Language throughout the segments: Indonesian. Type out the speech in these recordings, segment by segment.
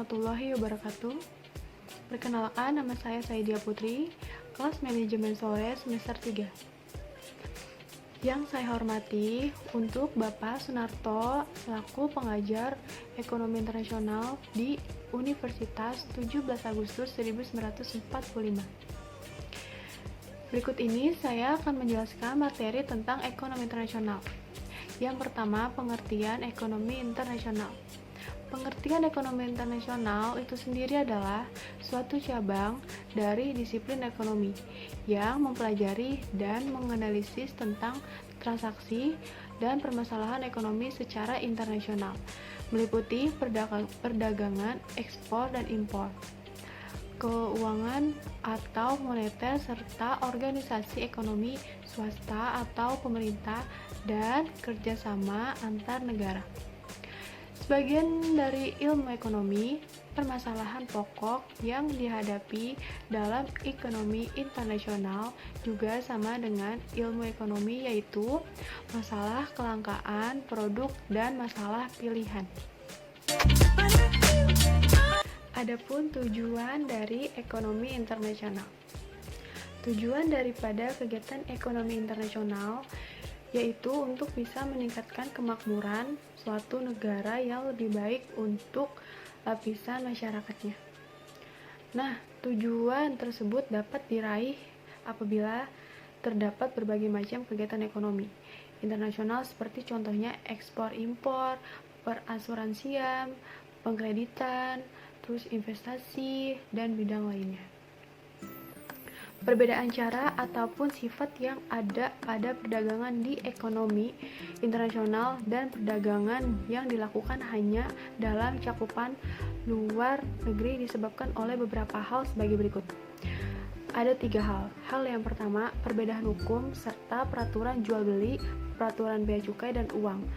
warahmatullahi wabarakatuh. Perkenalkan, nama saya Saidia Putri, kelas manajemen sore semester 3. Yang saya hormati untuk Bapak Sunarto selaku pengajar Ekonomi Internasional di Universitas 17 Agustus 1945. Berikut ini saya akan menjelaskan materi tentang ekonomi internasional. Yang pertama, pengertian ekonomi internasional. Pengertian ekonomi internasional itu sendiri adalah suatu cabang dari disiplin ekonomi yang mempelajari dan menganalisis tentang transaksi dan permasalahan ekonomi secara internasional, meliputi perdagangan, ekspor dan impor, keuangan atau moneter, serta organisasi ekonomi swasta atau pemerintah, dan kerjasama antar negara. Sebagian dari ilmu ekonomi, permasalahan pokok yang dihadapi dalam ekonomi internasional juga sama dengan ilmu ekonomi, yaitu masalah kelangkaan produk dan masalah pilihan. Adapun tujuan dari ekonomi internasional. Tujuan daripada kegiatan ekonomi internasional yaitu untuk bisa meningkatkan kemakmuran suatu negara yang lebih baik untuk lapisan masyarakatnya. Nah, tujuan tersebut dapat diraih apabila terdapat berbagai macam kegiatan ekonomi internasional seperti contohnya ekspor impor, perasuransian, pengkreditan, terus investasi, dan bidang lainnya. Perbedaan cara ataupun sifat yang ada pada perdagangan di ekonomi internasional dan perdagangan yang dilakukan hanya dalam cakupan luar negeri disebabkan oleh beberapa hal sebagai berikut. Ada 3 hal. Hal yang pertama, perbedaan hukum serta peraturan jual beli, peraturan bea cukai dan uang.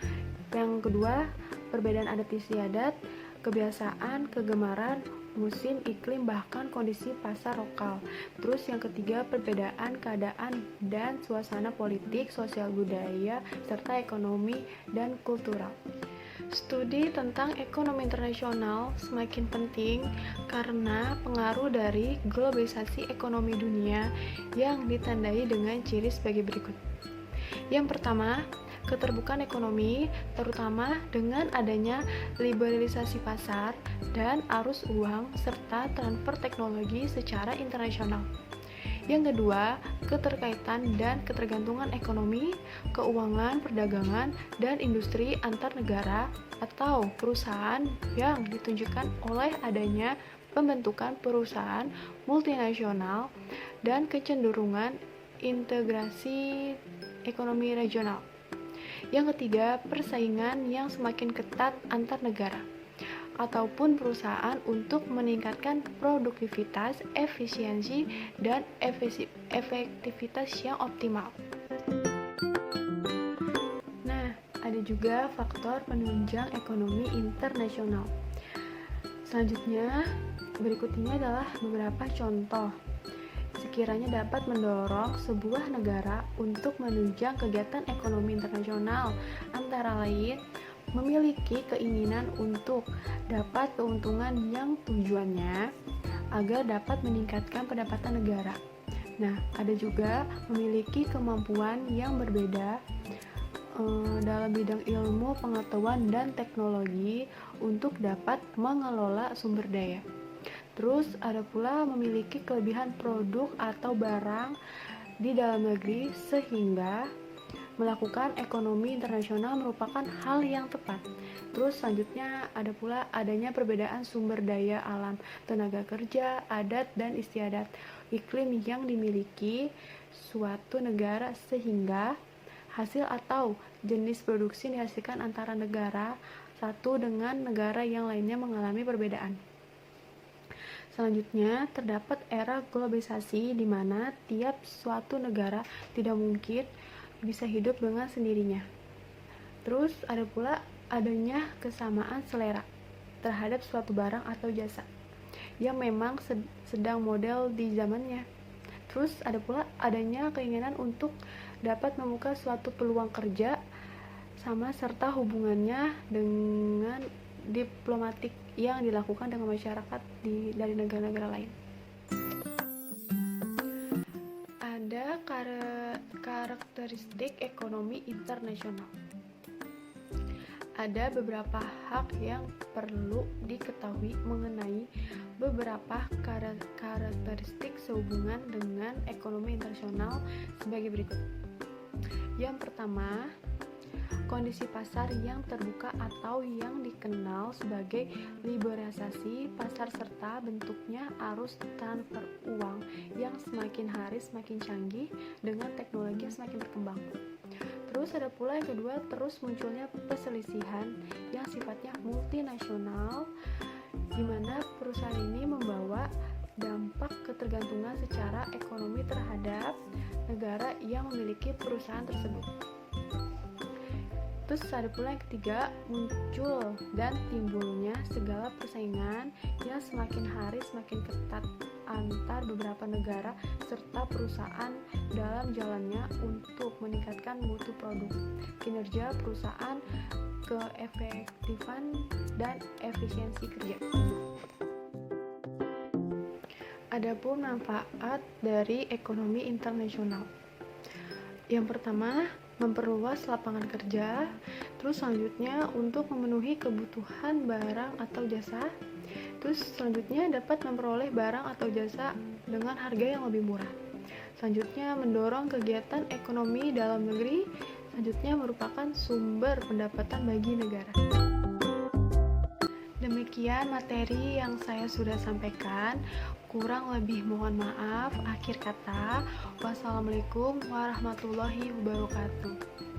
Yang kedua, perbedaan adat istiadat, kebiasaan, kegemaran, musim, iklim, bahkan kondisi pasar lokal. Terus yang ketiga, perbedaan keadaan dan suasana politik, sosial, budaya, serta ekonomi dan kultural. Studi tentang ekonomi internasional semakin penting karena pengaruh dari globalisasi ekonomi dunia yang ditandai dengan ciri sebagai berikut. Yang pertama, keterbukaan ekonomi, terutama dengan adanya liberalisasi pasar dan arus uang serta transfer teknologi secara internasional. Yang kedua, keterkaitan dan ketergantungan ekonomi, keuangan, perdagangan, dan industri antar negara atau perusahaan yang ditunjukkan oleh adanya pembentukan perusahaan multinasional dan kecenderungan integrasi ekonomi regional. Yang ketiga, persaingan yang semakin ketat antar negara ataupun perusahaan untuk meningkatkan produktivitas, efisiensi, dan efektivitas yang optimal. Nah, ada juga faktor penunjang ekonomi internasional. Selanjutnya, berikut ini adalah beberapa contoh sekiranya dapat mendorong sebuah negara untuk menunjang kegiatan ekonomi internasional, antara lain memiliki keinginan untuk dapat keuntungan yang tujuannya agar dapat meningkatkan pendapatan negara. Nah, ada juga memiliki kemampuan yang berbeda dalam bidang ilmu, pengetahuan, dan teknologi untuk dapat mengelola sumber daya. Terus ada pula memiliki kelebihan produk atau barang di dalam negeri sehingga melakukan ekonomi internasional merupakan hal yang tepat. Terus selanjutnya ada pula adanya perbedaan sumber daya alam, tenaga kerja, adat dan istiadat, iklim yang dimiliki suatu negara sehingga hasil atau jenis produksi dihasilkan antara negara satu dengan negara yang lainnya mengalami perbedaan. Selanjutnya, terdapat era globalisasi di mana tiap suatu negara tidak mungkin bisa hidup dengan sendirinya. Terus ada pula adanya kesamaan selera terhadap suatu barang atau jasa yang memang sedang model di zamannya. Terus ada pula adanya keinginan untuk dapat membuka suatu peluang kerja sama serta hubungannya dengan diplomatik yang dilakukan dengan masyarakat dari negara-negara lain. Ada karakteristik ekonomi internasional. Ada beberapa hak yang perlu diketahui mengenai beberapa karakteristik sehubungan dengan ekonomi internasional sebagai berikut. Yang pertama, kondisi pasar yang terbuka atau yang dikenal sebagai liberalisasi pasar serta bentuknya arus transfer uang yang semakin hari semakin canggih dengan teknologi yang semakin berkembang. Terus ada pula yang kedua, terus munculnya perselisihan yang sifatnya multinasional, di mana perusahaan ini membawa dampak ketergantungan secara ekonomi terhadap negara yang memiliki perusahaan tersebut. Terus ada pula yang ketiga, muncul dan timbulnya segala persaingan yang semakin hari semakin ketat antar beberapa negara serta perusahaan dalam jalannya untuk meningkatkan mutu produk, kinerja perusahaan, keefektifan dan efisiensi kerja. Adapun manfaat dari ekonomi internasional. Yang pertama, memperluas lapangan kerja. Terus selanjutnya untuk memenuhi kebutuhan barang atau jasa. Terus selanjutnya dapat memperoleh barang atau jasa dengan harga yang lebih murah. Selanjutnya mendorong kegiatan ekonomi dalam negeri. Selanjutnya merupakan sumber pendapatan bagi negara. Demikian materi yang saya sudah sampaikan. Kurang lebih mohon maaf. Akhir kata, wassalamualaikum warahmatullahi wabarakatuh.